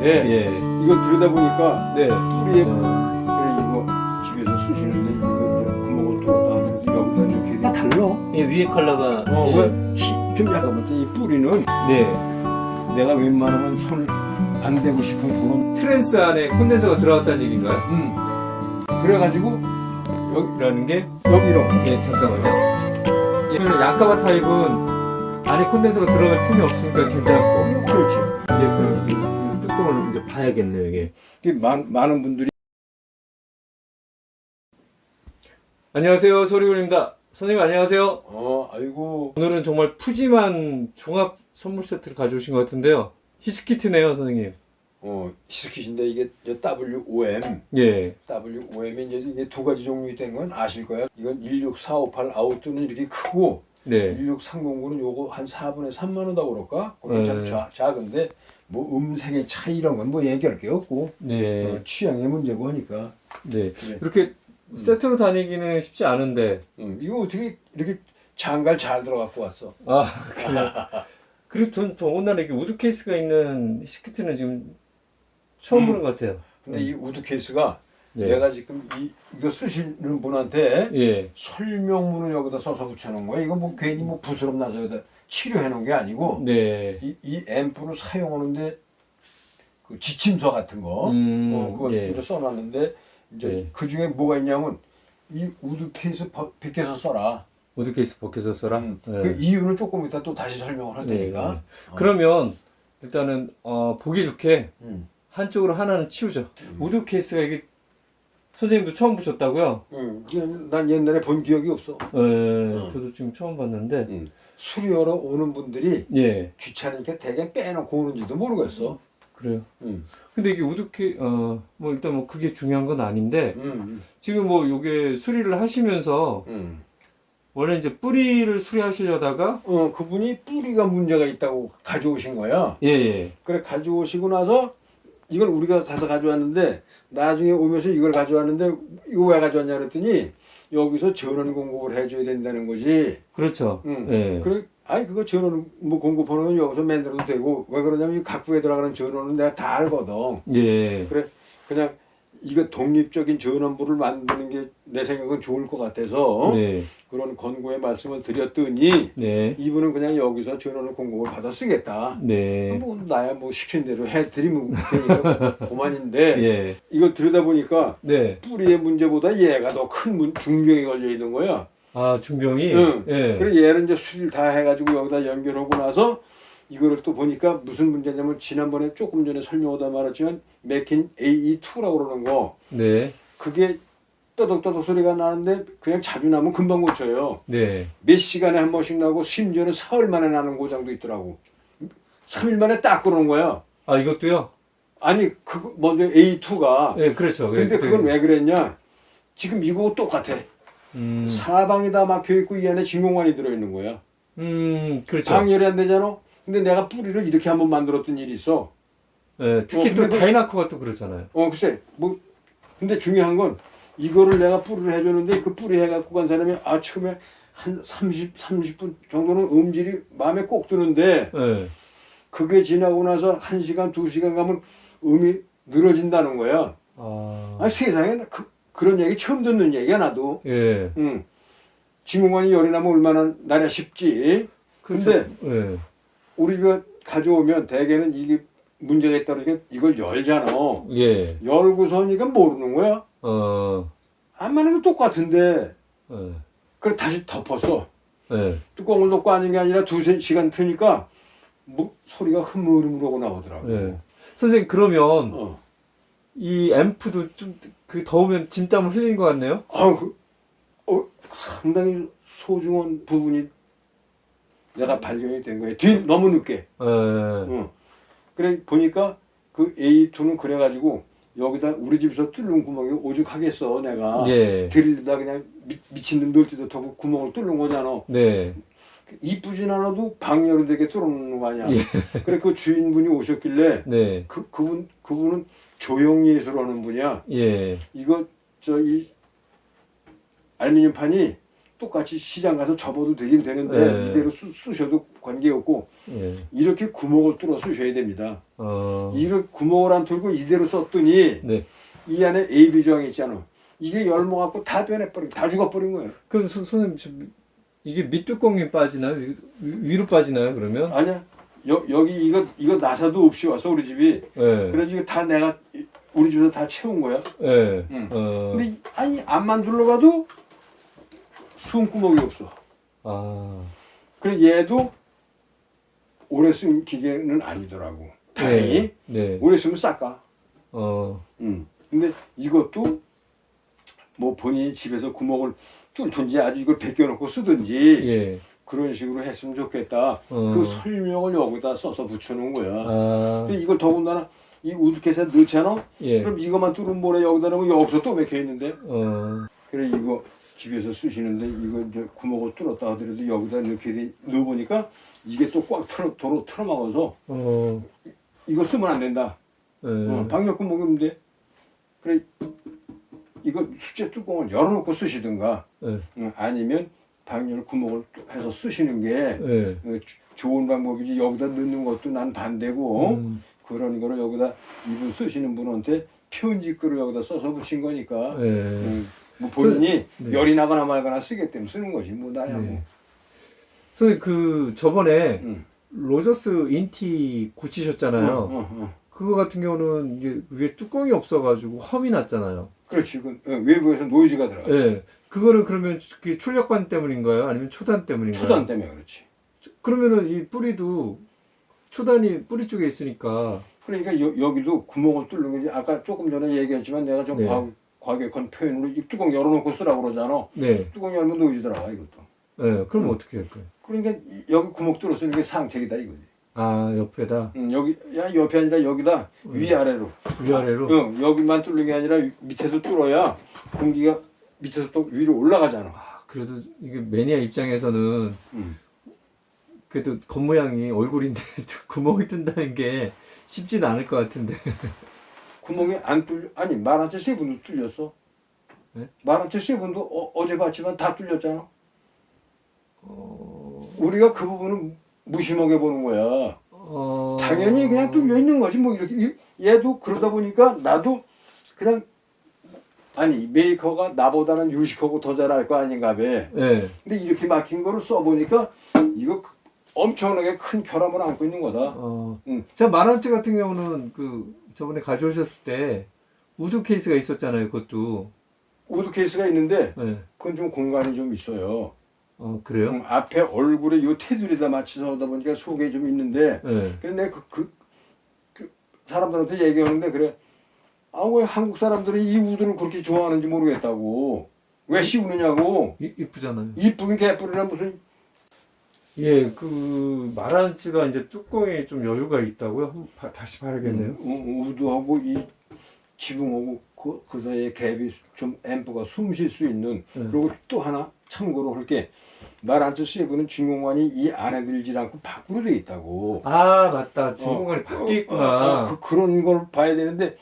있는데 예. 이거 들여다보니까 네. 뿌리에 그래 이거 집에서 쓰시는데 이거 이제 구멍을 뚫어서 여기다 이렇게 다 달라. 이 위에 컬러가 좀 약간 볼때 이 뿌리는 네. 내가 웬만하면 손 안 대고 싶은 그런 트랜스 안에 콘덴서가 들어갔다는 얘기인가요? 그래가지고 라는 게 여기로 예, 잠깐만요. 이거는 양가바 타입은 안에 콘덴서가 들어갈 틈이 없으니까 괜찮고 그렇지. 이제 그 뚜껑을 이제 봐야겠네요 이게. 많은 분들이 안녕하세요, 소리군입니다. 선생님 안녕하세요. 아이고 오늘은 정말 푸짐한 종합 선물 세트를 가져오신 것 같은데요. 히스키트네요, 선생님. 히스킷인데 이게 WOM 예. WOM이 이제 두 가지 종류 된 건 아실 거예요. 이건 16458 아웃도는 이렇게 크고 네. 16309는 요거 한 4분의 3만 원다고 그럴까? 그건 참 작은데 뭐 음색의 차이 이런 건 뭐 얘기할 게 없고 네. 취향의 문제고 하니까 네. 그래. 이렇게 세트로 다니기는 쉽지 않은데. 이거 어떻게 이렇게 장갈 잘 들어갖고 왔어? 아, 그냥. 그리고 전 더군다나 이렇게 우드 케이스가 있는 히스키트는 지금 처음 보는 것 같아요. 근데 이 우드 케이스가 네. 내가 지금 이거 쓰시는 분한테 예. 설명문을 여기다 써서 붙여놓은 거야. 이거 뭐 괜히 뭐 부스럼 나서 여기다 치료해 놓은 게 아니고 네. 이 앰프를 사용하는데 그 지침서 같은 거 그걸 예. 이제 써놨는데 이제 예. 그 중에 뭐가 있냐면 이 우드 케이스 벗겨서 써라. 우드 케이스 벗겨서 써라. 네. 그 이유는 조금 이따 또 다시 설명을 할 테니까. 그러면 일단은 보기 좋게 음. 한쪽으로 하나는 치우죠. 우드 케이스가 이게 선생님도 처음 보셨다고요? 난 옛날에 본 기억이 없어. 저도 지금 처음 봤는데. 수리하러 오는 분들이 예. 귀찮으니까 대개 빼놓고 오는지도 모르겠어. 그래요. 근데 이게 뭐 일단 뭐 그게 중요한 건 아닌데 지금 뭐 요게 수리를 하시면서 원래 이제 뿌리를 수리하시려다가 그분이 뿌리가 문제가 있다고 가져오신 거야. 예. 그래 가져오시고 나서 이걸 우리가 가서 가져왔는데 나중에 오면서 이걸 가져왔는데 이거 왜 가져왔냐 그랬더니 여기서 전원 공급을 해줘야 된다는 거지. 그렇죠. 예. 그래, 그거 전원 뭐 공급하는 건 여기서 만들어도 되고 왜 그러냐면 이 각부에 들어가는 전원은 내가 다 알거든. 예. 그래 그냥 이거 독립적인 전원부를 만드는 게 내 생각은 좋을 것 같아서 네. 그런 권고의 말씀을 드렸더니 네. 이분은 그냥 여기서 전원을 공급을 받아 쓰겠다. 네. 뭐 나야 뭐 시킨 대로 해드리면 되니까 그만인데 예. 이거 들여다보니까 네. 뿌리의 문제보다 얘가 더 큰 중병이 걸려 있는 거야. 아, 중병이? 응. 예. 그래 얘를 이제 수리를 다 해가지고 여기다 연결하고 나서 이거를 또 보니까 무슨 문제냐면 지난번에 조금 전에 설명하다 말했지만 맥킨 AE2라고 그러는 거 네. 그게 떠덕떠덕 소리가 나는데 그냥 자주 나면 금방 고쳐요. 네. 몇 시간에 한 번씩 나고 심지어는 사흘 만에 나는 고장도 있더라고. 3일 만에 딱 그러는 거야. 아, 이것도요? 아니 그 먼저 A2가 예, 그렇죠. 근데 그건 왜 그랬냐 지금 이거 똑같아. 사방이 다 막혀있고 이 안에 진공관이 들어있는 거야. 그렇죠. 방열이 안 되잖아. 근데 내가 뿌리를 이렇게 한번 만들었던 일이 있어. 예, 특히 또 근데 다이나코가 또 그렇잖아요. 글쎄 뭐 근데 중요한 건 이거를 내가 뿌리를 해줬는데 그 뿌리 해갖고 간 사람이 처음에 한 30분 정도는 음질이 마음에 꼭 드는데 예. 그게 지나고 나서 1시간 2시간 가면 음이 늘어진다는 거야. 세상에 그런 얘기 처음 듣는 얘기야 나도. 예. 진공관이 열이 나면 얼마나 나랴 싶지. 근데 예. 우리 가 가져오면 대개는 이게 문제가 있다 그러니까 이걸 열잖아. 예. 열고선 이건 모르는 거야. 안만 해도 똑같은데. 그래 다시 덮었어. 예. 뚜껑을 덮고 하는 게 아니라 2-3시간 트니까 뭐 소리가 흐물흐물하고 나오더라고. 예. 선생님 그러면 이 앰프도 좀 그 더우면 진땀을 흘리는 것 같네요? 상당히 소중한 부분이 내가 발견이 된 거야. 너무 늦게. 그래 보니까 그 A2는 그래가지고 여기다 우리 집에서 뚫는 구멍이 오죽하겠어 내가. 예. 드릴다 그냥 미친 놈 놀지도 하고 구멍을 뚫는 거잖아. 네. 이쁘진 않아도 방열이 되게 뚫어놓는 거 아니야. 예. 그래 그 주인분이 오셨길래 네. 그분은 조형예술하는 분이야. 예. 이거 이 알루미늄 판이 똑같이 시장 가서 접어도 되긴 되는데 예. 이대로 쓰셔도 관계없고 예. 이렇게 구멍을 뚫어 쓰셔야 됩니다. 어. 이렇게 구멍을 안 뚫고 이대로 썼더니 네. 이 안에 AB 조항이 있잖아. 이게 열모갖고 다 변해버린, 다 죽어버린 거예요. 그럼 선생님 이게 밑뚜껑이 빠지나요? 위로 빠지나요? 그러면? 아니야. 여기 이거 나사도 없이 와서 우리 집이. 예. 그래서 이거 다 내가 우리 집에서 다 채운 거야. 예. 응. 근데 아니 안만 둘러봐도 숨구멍이 없어. 아. 그래 얘도 오래 쓴 기계는 아니더라고. 다행히 네. 오래 쓰면 싹가. 근데 이것도 뭐 본인이 집에서 구멍을 뚫든지 아주 이걸 벗겨놓고 쓰든지 예. 그런 식으로 했으면 좋겠다. 어. 그 설명을 여기다 써서 붙여놓은 거야. 아. 근데 이걸 더군다나 이 우드켓에 넣잖아. 예. 그럼 이것만 뚫으면 뭐래 여기다 넣으면 여기서 또 막혀 있는데. 어. 그래 이거 집에서 쓰시는데 이거 이제 구멍을 뚫었다 하더라도 여기다 넣어보니까 이게 또 꽉 틀어막아서 어. 이거 쓰면 안 된다. 예. 방역 구멍이 없는데 그래 이거 수제 뚜껑을 열어놓고 쓰시든가 예. 아니면 방열 구멍을 해서 쓰시는 게 예. 좋은 방법이지. 여기다 넣는 것도 난 반대고 그런 거를 여기다 이분 쓰시는 분한테 편지글을 여기다 써서 붙인 거니까 예. 뭐 본인이 네. 열이 나거나 말거나 쓰겠다면 쓰는 거지 뭐 나야 뭐. 네. 선생님 그 저번에 응. 로저스 인티 고치셨잖아요. 그거 같은 경우는 이게 위에 뚜껑이 없어가지고 험이 났잖아요. 그렇지. 그 외부에서 노이즈가 들어갔지. 네. 그거는 그러면 그게 출력관 때문인가요? 아니면 초단 때문인가요? 초단 때문에 그렇지. 그러면은 이 뿌리도 초단이 뿌리 쪽에 있으니까. 그러니까 여기도 구멍을 뚫는 게 아까 조금 전에 얘기했지만 내가 좀 네. 과격한 표현으로 이 뚜껑 열어놓고 쓰라고 그러잖아. 네. 뚜껑 열면 노이즈 들어가 이것도. 네. 그럼 어떻게 할까요? 그러니까 여기 구멍 뚫어 쓰는 게 상책이다 이거지. 아 옆에다. 여기 야 옆이 아니라 여기다 위아래로. 위아래로. 여기만 뚫는 게 아니라 밑에도 뚫어야 공기가 밑에서 또 위로 올라가잖아. 아, 그래도 이게 매니아 입장에서는 그래도 겉모양이 얼굴인데 구멍이 뜬다는 게 쉽진 않을 것 같은데. 구멍이 안 뚫려. 아니 말한채 세 분도 뚫렸어. 네? 말한채 세 분도 어제 봤지만 다 뚫렸잖아. 우리가 그 부분은 무심하게 보는 거야. 당연히 그냥 뚫려 있는 거지 뭐 이렇게. 얘도 그러다 보니까 나도 그냥 아니 메이커가 나보다는 유식하고 더 잘할 거 아닌가 봐. 네. 근데 이렇게 막힌 거를 써보니까 이거 엄청나게 큰 결함을 안고 있는 거다. 제가 마란츠 같은 경우는 그 저번에 가져오셨을 때 우드 케이스가 있었잖아요. 그것도. 우드 케이스가 있는데 네. 그건 좀 공간이 좀 있어요. 그래요? 앞에 얼굴에 요 테두리에다 맞춰서 하다 보니까 속에 좀 있는데 네. 근데 그 사람들한테 얘기하는데 그래. 아 왜 한국 사람들이 이 우드를 그렇게 좋아하는지 모르겠다고. 왜 씌우느냐고. 이쁘잖아요. 이쁘긴 개뿔이나 무슨. 예, 그 마란츠가 이제 뚜껑에 좀 여유가 있다고요? 한번 다시 봐야겠네요. 우드하고 이 지붕하고 그 사이에 갭이 좀 앰프가 숨 쉴 수 있는. 그리고 또 하나 참고로 할게. 마란츠 세븐은 진공관이 이 안에 들지 않고 밖으로 돼 있다고. 아 맞다. 진공관이 밖에 있구나. 그런 걸 봐야 되는데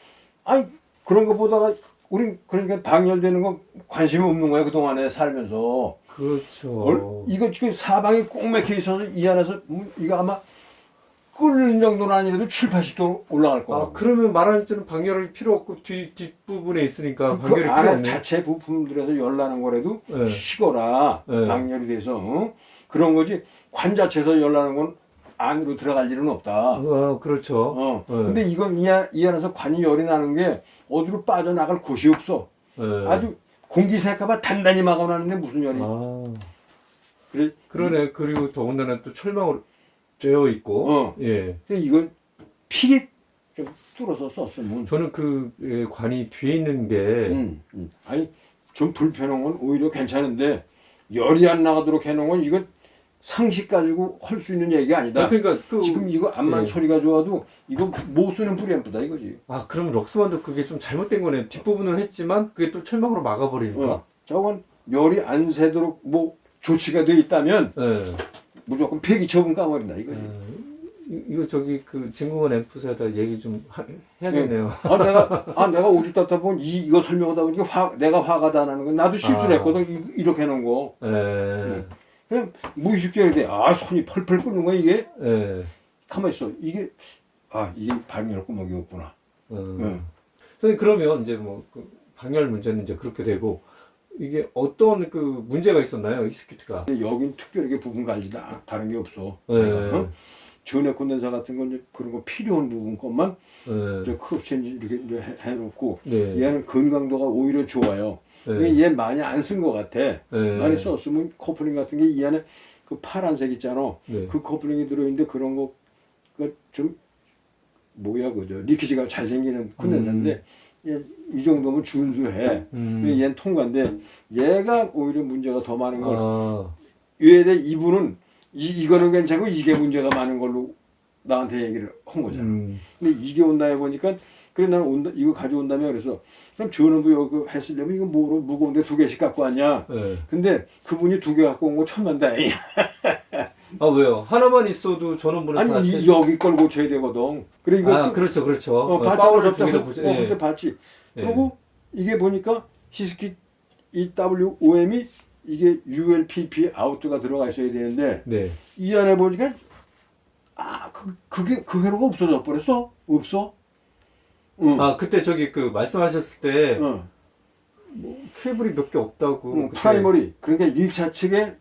아니 그런 거 보다가 우린 그러니까 방열되는 거 관심이 없는 거야 그동안에 살면서. 그렇죠. 이거 지금 사방이 꼭 막혀 있어서 이 안에서 이거 아마 끓는 정도는 아니라도 7, 80도 올라갈 거라고. 그러면 마란츠는 방열이 필요 없고 뒷부분에 있으니까 그 방열이 필요 안에 없네. 자체 부품들에서 열 나는 거라도 네. 식어라. 네. 방열이 돼서 그런 거지. 관 자체에서 열 나는 건 안으로 들어갈 일은 없다. 그렇죠. 네. 근데 이건 이 안에서 관이 열이 나는 게 어디로 빠져나갈 곳이 없어. 네. 아주 공기 새까봐 단단히 막아놨는데 무슨 열이. 그래? 그러네. 그리고 더군다나 또 철망으로 되어 있고. 예. 근데 이건 필히 좀 뚫어서 썼으면. 저는 그 관이 뒤에 있는 게 아니 좀 불편한 건 오히려 괜찮은데 열이 안 나가도록 해놓은 건 이거 상식 가지고 할 수 있는 얘기가 아니다. 그러니까 지금 이거 암만 소리가 좋아도 이거 못 쓰는 프리앰프다 이거지. 그럼 럭스만도 그게 좀 잘못된 거네. 뒷부분은 했지만 그게 또 철망으로 막아버리니까. 저건 열이 안 새도록 뭐 조치가 돼 있다면 네. 무조건 폐기 처분 까버린다 이거지. 이거 저기 그 진공관 앰프에다 얘기 좀 해야겠네요. 내가 오죽 답답하면 이거 설명하다 보니까 내가 화가 다 나는 건 나도 실수를 했거든. 이렇게 해놓은 거. 그냥 무의식적으로 돼. 손이 펄펄 끓는 거야 이게. 가만 있어. 이게 방열 구멍이 없구나. 선생님 그러면 이제 뭐그 방열 문제는 이제 그렇게 되고 이게 어떤 그 문제가 있었나요, 히스키트가? 여긴 특별하게 부분 관리다. 다른 게 없어. 전해 콘덴서 같은 건 이제 그런 거 필요한 부분 것만 크롭 체인지 이렇게 이제 해놓고 얘는 건강도가 오히려 좋아요. 얘 많이 안 쓴 것 같아. 많이 썼으면 커플링 같은 게 이 안에 그 파란색 있잖아. 그 커플링이 들어있는데 그런 거 좀 뭐야 그죠? 리키지가 잘 생기는 콘덴서인데 이 정도면 준수해. 얘는 통과인데 얘가 오히려 문제가 더 많은 걸. 얘네 이분은 이거는 괜찮고 이게 문제가 많은 걸로 나한테 얘기를 한 거잖아. 근데 이게 온다 해보니까 그래 나는 온다 이거 가져온다며 그래서 그럼 전원부 여기 했으려면 이거 뭐로 무거운데 2개씩 갖고 왔냐. 근데 그분이 2개 갖고 온 거 천만다행이야. 왜요? 하나만 있어도 전원부는 아니 여기 걸 고쳐야 되거든. 그래 이거 그렇죠. 발자국 접다. 근데 봤지. 그리고 이게 보니까 히스키 EWOM이 이게 ULPP 아웃가 들어가 있어야 되는데 이 안에 보니까 그게 그 회로가 없어져 버렸어. 없어. 그때 저기 그 말씀하셨을 때 뭐 케이블이 몇 개 없다고. 프라이머리 그러니까 1차 측에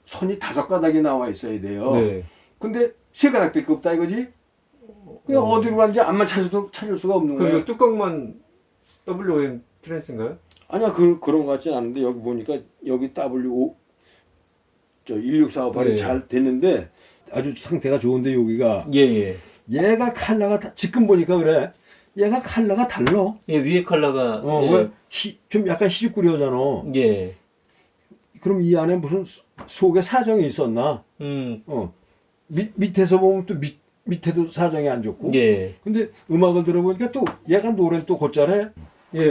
선이 5가닥이 나와 있어야 돼요. 근데 3가닥밖에 없다 이거지. 그냥 어디로 가는지 안만 찾을 수가 없는 거야. 그 뚜껑만 WOM 트랜스인가요? 아니야 그런 것 같진 않은데 여기 보니까 여기 WO 16458이 잘 됐는데 아주 상태가 좋은데 여기가 얘가 컬러가 지금 보니까 그래. 얘가 컬러가 달라. 위에 컬러가 좀 약간 희죽구려잖아. 그럼 이 안에 무슨 속에 사정이 있었나? 밑에서 보면 또 밑에도 사정이 안 좋고. 근데 음악을 들어보니까 또 얘가 노래는 또 곧잘해.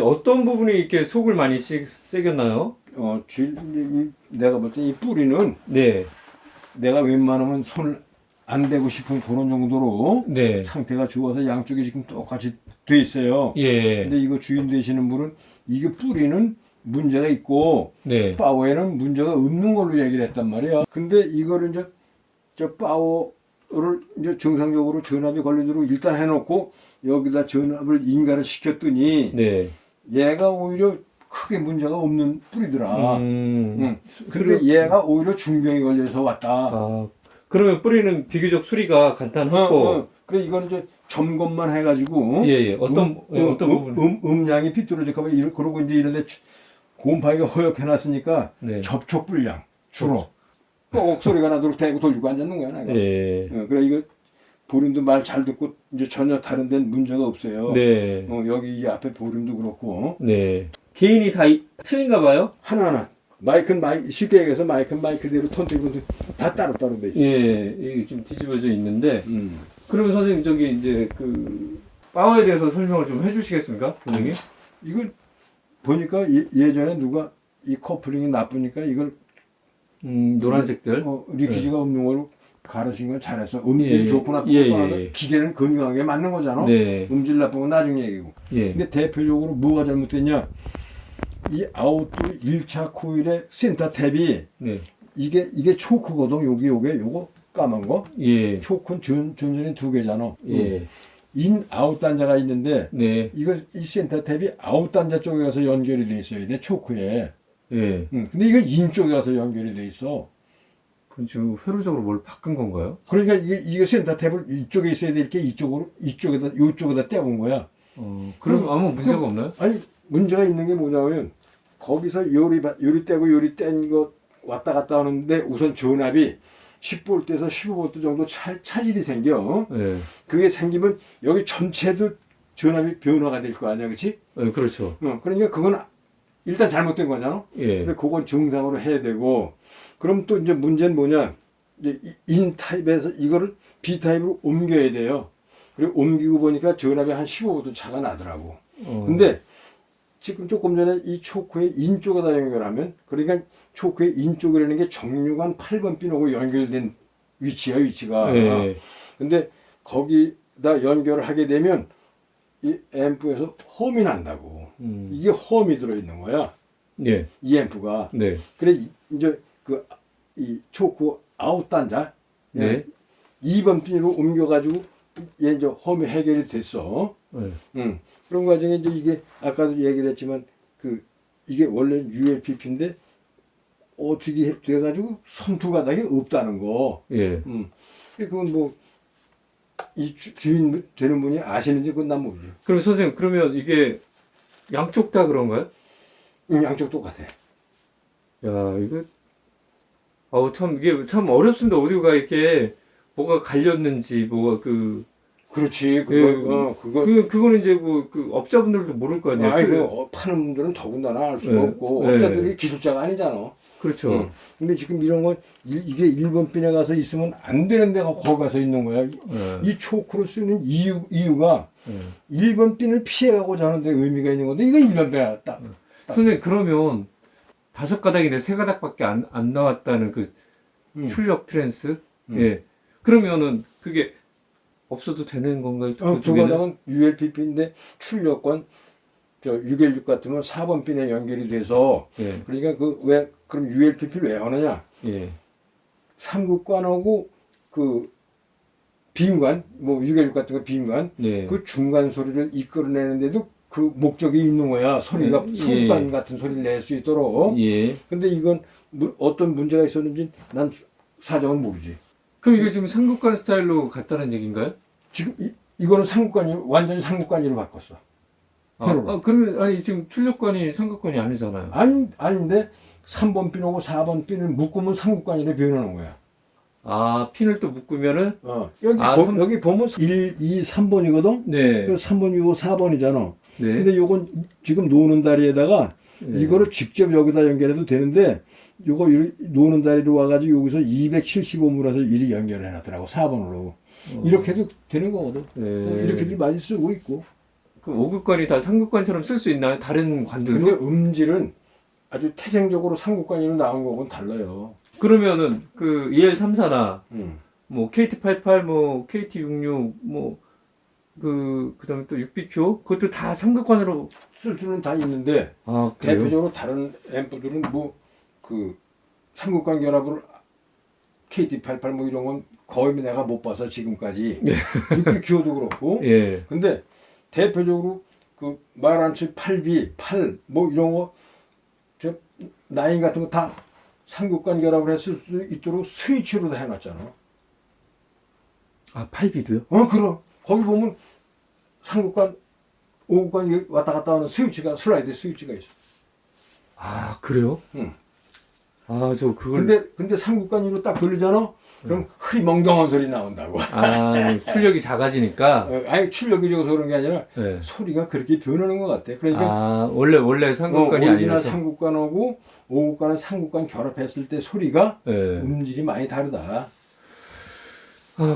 어떤 부분이 이렇게 속을 많이 새겼나요? 내가 볼 때 이 뿌리는 내가 웬만하면 손을 안 대고 싶은 그런 정도로 상태가 좋아서 양쪽이 지금 똑같이 돼 있어요. 근데 이거 주인 되시는 분은 이게 뿌리는 문제가 있고 파워에는 문제가 없는 걸로 얘기를 했단 말이야. 근데 이거를 이제 저 파워를 이제 정상적으로 전압이 걸리도록 일단 해놓고 여기다 전압을 인가를 시켰더니 얘가 오히려 크게 문제가 없는 뿌리더라. 근데 얘가 오히려 중병이 걸려서 왔다. 그러면 뿌리는 비교적 수리가 간단하고. 그래 이건 이제 점검만 해가지고 어떤 부분 음량이 비뚤어질까 봐 그러고 이제 이런데 곰팡이가 허옇해놨으니까 접촉 불량 주로 꼭 소리가 나도록 대고 돌리고 앉았는 거야 내가. 그래 이거 보림도 말 잘 듣고 이제 전혀 다른 데는 문제가 없어요. 여기 이 앞에 보림도 그렇고. 개인이 다 틀린가 봐요? 하나하나. 마이크는 쉽게 얘기해서 마이크는 마이크대로 톤 떼고 다 따로따로 돼 있어요. 이게 지금 뒤집어져 있는데. 그러면 선생님 저기 이제 그 파워에 대해서 설명을 좀 해주시겠습니까, 선생님? 이걸 보니까 예전에 누가 이 커플링이 나쁘니까 이걸 노란색들 리키지가 없는 걸로 가르친 건 잘했어. 음질이 좋고 나쁘고 기계는 건강하게 맞는 거잖아. 음질 나쁜 건 나중 얘기고. 근데 대표적으로 뭐가 잘못됐냐? 이 아웃도 1차 코일의 센터 탭이 이게 초크거든. 요거 까만 거. 초크는 전선이 2개잖아. 인 아웃 단자가 있는데 이 센터 탭이 아웃 단자 쪽에 가서 연결이 돼 있어야 돼 초크에. 근데 이거 인 쪽에 가서 연결이 돼 있어. 그럼 지금 회로적으로 뭘 바꾼 건가요? 그러니까 이게 센터 탭을 이쪽에 있어야 될 게 요쪽에다 떼온 거야. 그럼 아무 문제가 없나요? 아니 문제가 있는 게 뭐냐면 거기서 요리 떼고 요리 뗀 거 왔다 갔다 하는데 우선 전압이 10V에서 15V 정도 차질이 생겨. 그게 생기면 여기 전체도 전압이 변화가 될 거 아니야, 그렇지? 그렇죠. 그러니까 그건 일단 잘못된 거잖아. 근데 그건 정상으로 해야 되고, 그럼 또 이제 문제는 뭐냐? 이제 인 타입에서 이거를 B 타입으로 옮겨야 돼요. 그리고 옮기고 보니까 전압이 한 15V 차가 나더라고. 근데 지금 조금 전에 이 초크의 인 쪽에다 연결하면, 그러니까 초크의 인 쪽이라는 게 정류관 8번 핀하고 연결된 위치가. 근데 거기다 연결을 하게 되면 이 앰프에서 홈이 난다고. 이게 홈이 들어있는 거야. 예. 이 앰프가. 네. 그래 이제 이 초크 아웃 단자 네. 2번 핀으로 옮겨가지고 얘 이제 홈이 해결이 됐어. 네. 그런 과정에 이제 이게 아까도 얘기를 했지만 이게 원래 ULPP인데 어떻게 돼가지고 선투 가닥이 없다는 거. 예. 그건 뭐 이 주인 되는 분이 아시는지 그건 난 모르죠. 그럼 선생님 그러면 이게 양쪽 다 그런가요? 양쪽 똑같아. 야 이거 참 이게 참 어렵습니다. 오디오가 이렇게 뭐가 갈렸는지 뭐가 그렇지. 그거는 이제 그 업자분들도 모를 거 아니에요. 아이고 파는 분들은 더군다나 알 수가 없고 업자들이 기술자가 아니잖아. 그렇죠. 근데 지금 이런 건 이게 1번 핀에 가서 있으면 안 되는 데가 거기 가서 있는 거야. 이 초크를 쓰는 이유가 1번 핀을 피해가고자 하는데 의미가 있는 건데 이건 1번 핀에 딱. 선생님 그러면 5가닥인데 3가닥밖에 안 나왔다는 그 출력 트랜스? 예. 그러면은 그게 없어도 되는 건가요? 두 가닥은 ULPP인데 출력권 616 같으면 4번 핀에 연결이 돼서 예. 그러니까 그럼 ULPP를 왜 하느냐? 예. 삼극관하고 빈관, 뭐 616 같은 거 빈관, 네. 그 중간 소리를 이끌어내는데도 그 목적이 있는 거야. 소리가 삼극관 같은 소리를 낼 수 있도록. 예. 근데 이건 어떤 문제가 있었는지 난 사정은 모르지. 그럼 이게 지금 삼극관 스타일로 갔다는 얘기인가요? 지금 이거는 삼극관이 완전히 삼극관으로 바꿨어. 그러면 지금 출력관이 삼극관이 아니잖아요. 아닌데 3번 핀하고 4번 핀을 묶으면 삼극관으로 변하는 거야. 핀을 또 묶으면은 여기 보면 1, 2, 3번이거든. 네. 3번이고 4번이잖아. 네. 근데 요건 지금 노는 다리에다가 이거를 직접 여기다 연결해도 되는데 요거 노는 다리로 와가지고 여기서 275mm에서 이리 연결해 놨더라고 4번으로. 이렇게 해도 되는 거거든. 이렇게들 많이 쓰고 있고. 그럼 5극관이 다 삼극관처럼 쓸 수 있나요? 다른 관들도? 근데 음질은 아주 태생적으로 삼극관으로 나온 거하고는 달라요. 그러면은 EL34나 뭐 KT88 뭐 KT66 뭐 그다음에 또 6BQ 그것도 다 삼극관으로 쓸 수는 다 있는데 그래요? 대표적으로 다른 앰프들은 뭐 삼극관 결합을 KT88 뭐 이런 건 거의 내가 못 봐서 지금까지 6BQ도 그렇고 예. 근데 대표적으로 마란츠 8B 8 뭐 이런 거 나인 같은 거 다 삼극관 결합을 했을 수 있도록 스위치로 다 해놨잖아. 8B도요? 그럼 거기 보면 삼극관 5극관 왔다 갔다 하는 슬라이드 스위치가 있어. 그래요? 응. 저 그걸 근데 삼극관으로 딱 돌리잖아. 그럼 흐리멍덩한 소리 나온다고. 출력이 작아지니까. 아니 출력이 적어서 그런 게 아니라 소리가 그렇게 변하는 것 같아. 그러니까 원래 삼극관이 오리지널 아니라서. 삼극관하고 5극관을 삼극관 결합했을 때 소리가 음질이 많이 다르다.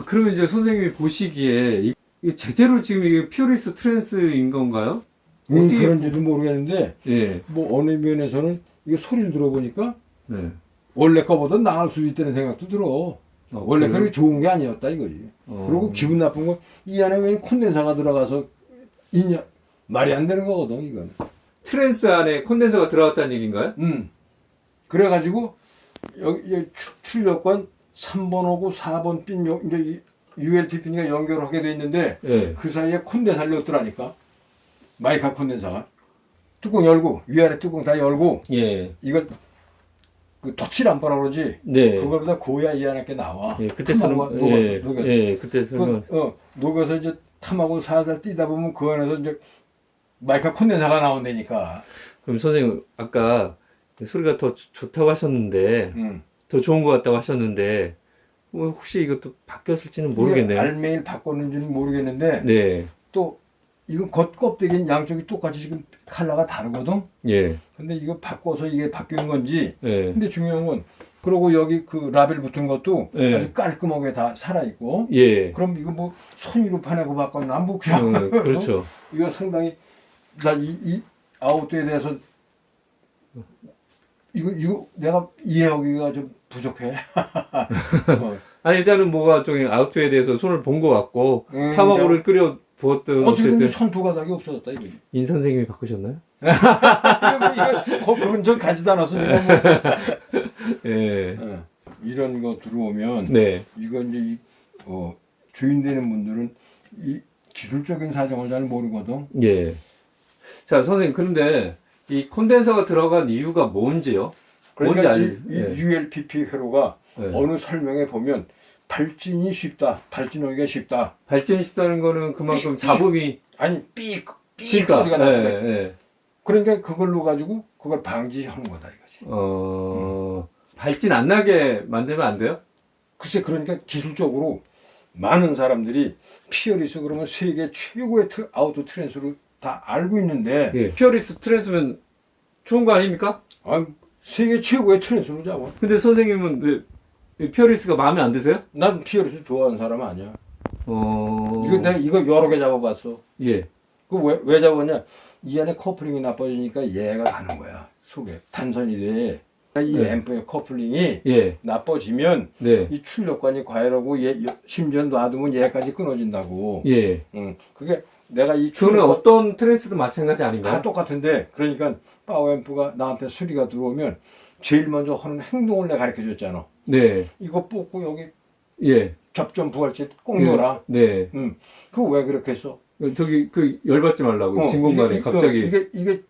그러면 이제 선생님이 보시기에 이게 제대로 지금 이게 피오리스 트랜스인 건가요? 어떻게 그런지도 모르겠는데 예. 뭐 어느 면에서는 이게 소리를 들어보니까 네. 원래 거보다 나을 수도 있다는 생각도 들어. 원래 그렇게 좋은 게 아니었다 이거지. 그리고 기분 나쁜 건 이 안에 왜 콘덴서가 들어가서 있냐 말이 안 되는 거거든 이건. 트랜스 안에 콘덴서가 들어갔다는 얘기인가요? 그래가지고 여기 출력관 3번하고 4번 핀 이제 ULPP가 연결하게 돼 있는데 그 사이에 콘덴서를 넣었더라니까. 마이카 콘덴서가 뚜껑 열고 위아래 뚜껑 다 열고 이걸 터치를 안 봐라 그러지. 그거보다 고야 이 안에 게 나와. 그때 설명. 그때 설명. 녹여서 이제 탐하고 살살 뛰다 보면 그 안에서 이제 마이카 콘덴서가 나온다니까. 그럼 선생님 아까 소리가 더 좋다고 하셨는데 더 좋은 것 같다고 하셨는데 혹시 이것도 바뀌었을지는 모르겠네요. 알맹이를 바꿨는지는 모르겠는데 또 이건 겉껍데기는 양쪽이 똑같이 지금 컬러가 다르거든. 근데 이거 바꿔서 이게 바뀐 건지. 근데 중요한 건 그리고 여기 그 라벨 붙은 것도 아주 깔끔하게 다 살아 있고. 그럼 이거 뭐 손으로 파내고 바꿔는 안 붙죠. 그렇죠. 이거 상당히 이 아웃도에 대해서 이거 내가 이해하기가 좀 부족해. 아니 일단은 뭐가 좀 아우트에 대해서 손을 본 것 같고 타마고를 끓여 부었던 어떻게든 어쨌든 손2 가닥이 없어졌다 이거지. 인 선생님이 바꾸셨나요? 그건 전 가지도 않았어. 뭐. 예. 이런 거 들어오면 네. 이건 이제 주인 되는 분들은 이 기술적인 사정을 잘 모르거든. 예. 자 선생님 그런데 이 콘덴서가 들어간 이유가 뭔지요? 그러니까 뭔지 이 ULPP 회로가 예. 어느 설명에 보면 발진이 쉽다, 발진하기가 쉽다. 발전이 쉽다는 거는 그만큼 잡음이 아니 삑 그러니까 소리가 나서 예. 그러니까 그걸로 가지고 그걸 방지하는 거다 이거지. 발진 안 나게 만들면 안 돼요? 글쎄 그러니까 기술적으로 많은 사람들이 피어리스 그러면 세계 최고의 아우토 트랜스로 다 알고 있는데 예. 피어리스 트랜스면 좋은 거 아닙니까? 세계 최고의 트랜스로 잡아. 근데 선생님은 왜 피어리스가 마음에 안 드세요? 난 피어리스 좋아하는 사람 아니야. 어. 이거 내가 이거 여러 개 잡아봤어. 예. 그 왜 잡았냐? 이 안에 커플링이 나빠지니까 얘가 가는 거야. 속에 단선이 돼. 이 네. 앰프의 커플링이 예. 나빠지면 네. 이 출력관이 과열하고 심지어 놔두면 얘까지 끊어진다고. 예. 그게 내가 이 그거는 출력관 어떤 트랜스도 마찬가지 다 아닌가요? 똑같은데 그러니까 파워 앰프가 나한테 소리가 들어오면 제일 먼저 하는 행동을 내가 가르쳐 줬잖아. 네. 이거 뽑고 여기 예. 접점 부할 때 꼭 넣어라. 네. 그거 왜 그렇게 했어? 저기 열받지 말라고 진공관에 갑자기 이게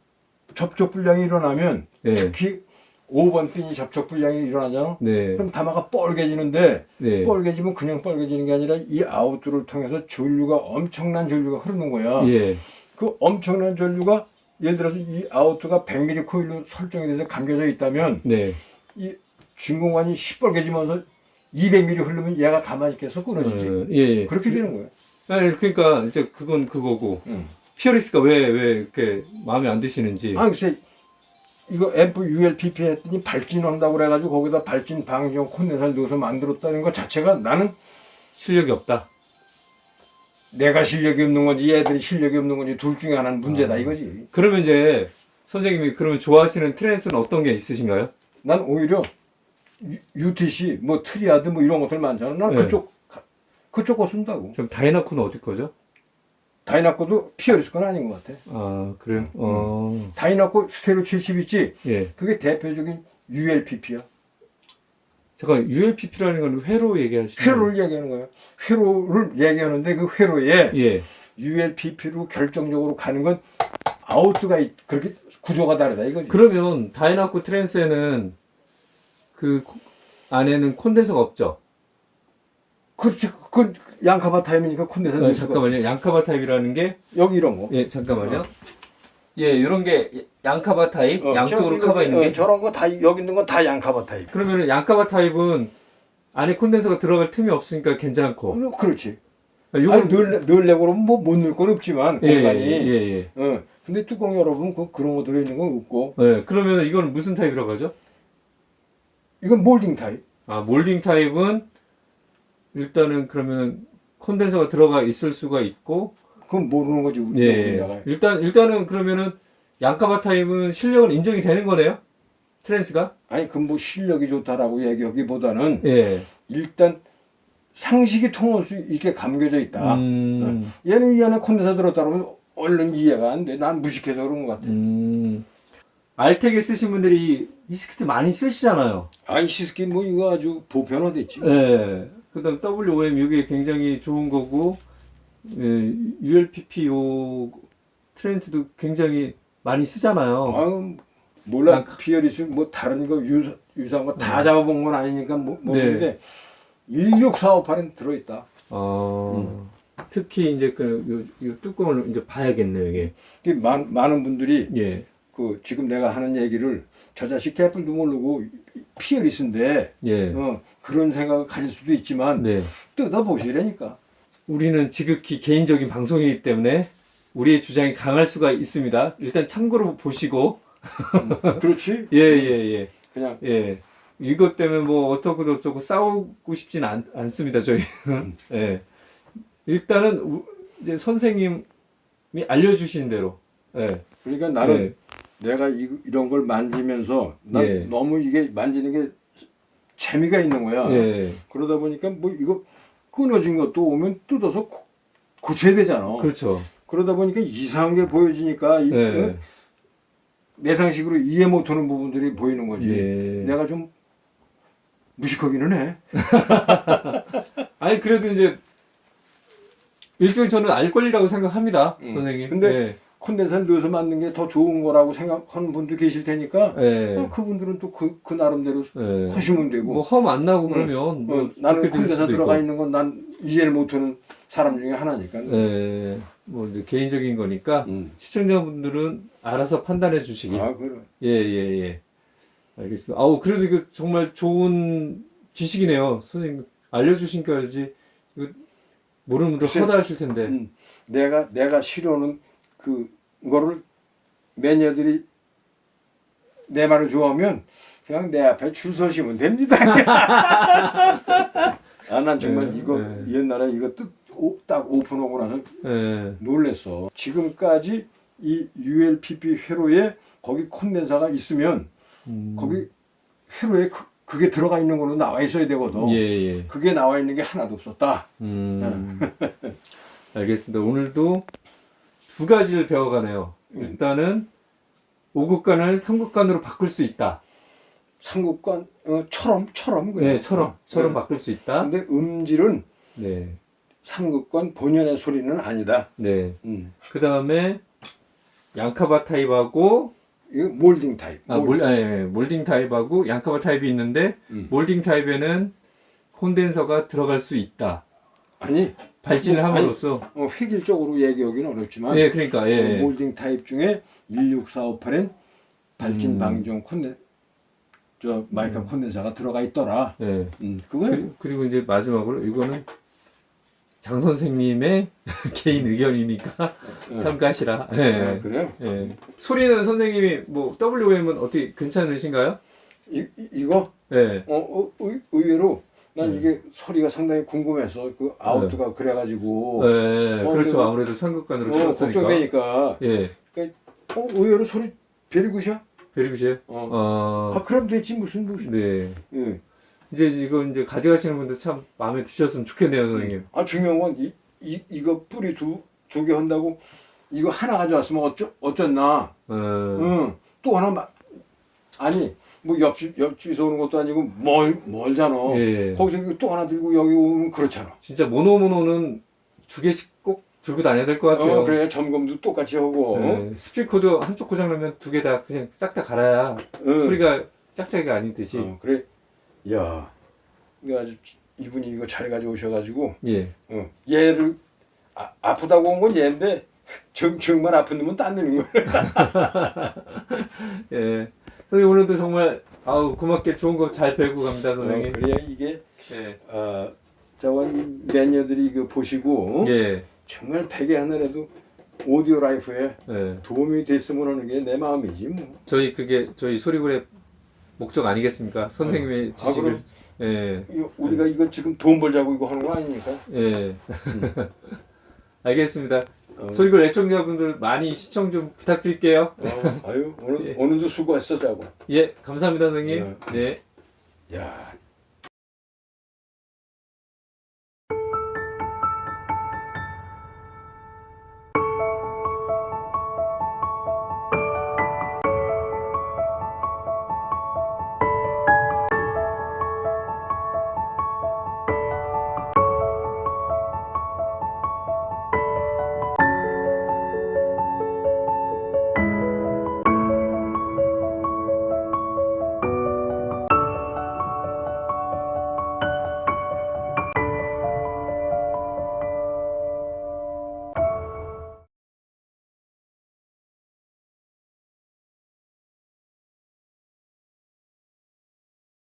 접촉 불량이 일어나면 예. 특히 5번 핀이 접촉 불량이 일어나잖아. 네. 그럼 다마가 뻘개지는데 네. 뻘개지면 그냥 뻘개지는 게 아니라 이 아웃도를 통해서 전류가 엄청난 전류가 흐르는 거야. 예. 그 엄청난 전류가 예를 들어서 이 아웃도가 100mm 코일로 설정이 돼서 감겨져 있다면 네. 이 진공관이 시뻘개지면서 200mm 흐르면 얘가 가만히 있겠어 끊어지지. 예. 그렇게 되는 거예요. 아니, 그러니까 이제 그건 그거고 피어리스가 왜 이렇게 마음에 안 드시는지. 글쎄 이거 앰프 ULPP 했더니 발진한다고 그래가지고 거기다 발진 방지용 콘덴서를 넣어서 만들었다는 것 자체가 나는 실력이 없다. 내가 실력이 없는 건지 얘들이 실력이 없는 건지 둘 중에 하나는 문제다 이거지. 그러면 이제 선생님이 그러면 좋아하시는 트랜스는 어떤 게 있으신가요? 난 오히려 UTC 뭐 트리아드 뭐 이런 것들 많잖아. 난 네. 그쪽 거 쓴다고. 그럼 다이나코는 어디 거죠? 다이나코도 피어리스 건 아닌 것 같아. 아 그래요? 다이나코 스테레오 70 있지? 예. 그게 대표적인 ULPP야. 잠깐 ULPP라는 건 회로 얘기하시는 회로를 얘기하는 거야. 회로를 얘기하는데 그 회로에 예. ULPP로 결정적으로 가는 건 아웃가 그렇게 구조가 다르다 이거지. 그러면 다이나코 트랜스에는 그 안에는 콘덴서가 없죠? 그렇지. 그 양카바 타임이니까 콘덴서. 잠깐만요. 양카바 타입이라는 게 여기 이런 거. 예, 잠깐만요. 예, 이런 게 양카바 타입, 양쪽으로 카바 있는 게. 저런 거 다 여기 있는 건 다 양카바 타입. 그러면 양카바 타입은 안에 콘덴서가 들어갈 틈이 없으니까 괜찮고. 그렇지. 요건 넣으려고 그러면 뭐 못 넣을 건 없지만 공간이. 예. 근데 뚜껑 열어보면 그런 거 들어있는 건 없고. 예, 그러면 이건 무슨 타입이라고 하죠? 이건 몰딩 타입. 아, 몰딩 타입은 일단은 그러면 콘덴서가 들어가 있을 수가 있고. 그건 모르는 거지 예. 일단은 그러면은 양카바 타입은 실력은 인정이 되는 거네요? 트랜스가? 아니 그 뭐 실력이 좋다라고 얘기하기보다는 예. 일단 상식이 통할 수 있게 감겨져 있다. 얘는 이 안에 콘덴서 들었다 그러면 얼른 이해가 안 돼. 난 무식해서 그런 것 같아. 알텍에 쓰신 분들이 히스키트 많이 쓰시잖아요. 시스키 뭐 이거 아주 보편화됐지. 예. 그다음 WOM 이게 굉장히 좋은 거고, 예, ULPP 요 트랜스도 굉장히 많이 쓰잖아요. 몰라. 피어리스 뭐 다른 거 유사한 거 다 잡아본 건 아니니까 모르는데 16458은 들어있다. 특히 이제 요 뚜껑을 이제 봐야겠네요, 이게. 많은 분들이 예. 지금 내가 하는 얘기를 저 자식 개뿔도 모르고 피어리스인데 예. 그런 생각을 가질 수도 있지만 네. 뜯어보시라니까. 우리는 지극히 개인적인 방송이기 때문에 우리의 주장이 강할 수가 있습니다. 일단 참고로 보시고. 그렇지? 예. 그냥. 예. 이것 때문에 뭐 어쩌고 싸우고 싶진 않습니다, 저희는. 예. 일단은 이제 선생님이 알려주신 대로. 예. 그러니까 나는 내가 이런 걸 만지면서 난 너무 이게 만지는 게 재미가 있는 거야. 예. 그러다 보니까 뭐 이거 끊어진 것도 오면 뜯어서 고쳐야 되잖아. 그렇죠. 그러다 보니까 이상한 게 보여지니까 예. 내 상식으로 이해 못하는 부분들이 보이는 거지. 예. 내가 좀 무식하기는 해. 아니 그래도 이제 일종의 저는 알 권리라고 생각합니다, 선생님. 근데 예. 콘덴서를 넣어서 만든 게 더 좋은 거라고 생각하는 분도 계실 테니까 예. 그분들은 또 그 나름대로 예. 하시면 되고 뭐 험 안 나고 그러면 뭐 나는 좋게 들을 콘덴서 수도 들어가 있고. 있는 건 난 이해를 못하는 사람 중에 하나니까. 예. 뭐 이제 개인적인 거니까 시청자분들은 알아서 판단해 주시기. 아 그래. 예. 알겠습니다. 아우 그래도 이거 정말 좋은 지식이네요, 선생님. 알려주시니까 알지. 이거 모르는 분들 글쎄, 허다하실 텐데. 내가 싫어하는 그거를 매니아들이 내 말을 좋아하면 그냥 내 앞에 줄 서시면 됩니다. 아, 난 정말 이거 옛날에 이것도 딱 오픈하고 나서 놀랬어. 지금까지 이 ULPP 회로에 거기 콘덴서가 있으면 거기 회로에 그게 들어가 있는 걸로 나와 있어야 되거든. 예. 그게 나와 있는 게 하나도 없었다. 알겠습니다. 오늘도 두 가지를 배워가네요. 일단은 5국간을 3국간으로 바꿀 수 있다. 3국간 처럼 그냥. 네, 처럼 바꿀 수 있다. 근데 음질은 네. 3국간 본연의 소리는 아니다. 네. 그 다음에 양카바 타입하고 이거 몰딩 타입. 몰딩 타입하고 양카바 타입이 있는데 몰딩 타입에는 콘덴서가 들어갈 수 있다. 아니 발진을 함으로써 획일적으로 얘기하기는 어렵지만 예, 그러니까 몰딩 타입 중에 16458엔 발진 방지용 마이카 콘덴서가 들어가 있더라. 예. 그거 그리고 이제 마지막으로 이거는 장 선생님의 개인 의견이니까 참가하시라. 예. 그래요? 예. 소리는 선생님이 뭐 WM은 어떻게 괜찮으신가요? 이거 예. 의외로 난 이게 소리가 상당히 궁금해서 그 아웃도가 그래가지고 그렇죠. 아무래도 상급관으로 들었으니까. 걱정되니까. 예. 그러니까 의외로 소리 베리굿이야? 베리굿이에요? 그럼 됐지 무슨. 네. 예. 이제 이거 이제 가져가시는 분들 참 마음에 드셨으면 좋겠네요, 선생님. 중요한 건 이거 뿌리 두 개 한다고 이거 하나 가져왔으면 어쩌나. 또 하나 아니 뭐 옆집에서 오는 것도 아니고 멀잖아. 예. 거기서 또 하나 들고 여기 오면 그렇잖아. 진짜 모노는 두 개씩 꼭 들고 다녀야 될 것 같아요. 그래 점검도 똑같이 하고. 스피커도 한쪽 고장 나면 두 개 다 그냥 싹 다 갈아야 소리가 짝짝이가 아니듯이. 그래. 야, 이거 아주 이분이 이거 잘 가져오셔가지고. 예. 얘를 아프다고 온 건 얘인데 정말 아픈 놈은 딴 놈인 거야. 예. 선생님 오늘도 정말 고맙게 좋은 거 잘 배우고 갑니다, 선생님. 그래야 이게 예. 저원 매니아들이 이거 보시고 예. 정말 베개 하나라도 오디오 라이프에 예. 도움이 됐으면 하는 게 내 마음이지 뭐. 저희 소리굴의 목적 아니겠습니까? 선생님의 지식을. 예. 우리가 이거 지금 돈 벌자고 이거 하는 거 아니니까. 예. 알겠습니다. 소리굴 애청자분들 많이 시청 좀 부탁드릴게요. 오늘도 수고했어 자고. 예, 감사합니다, 선생님. 네. 야.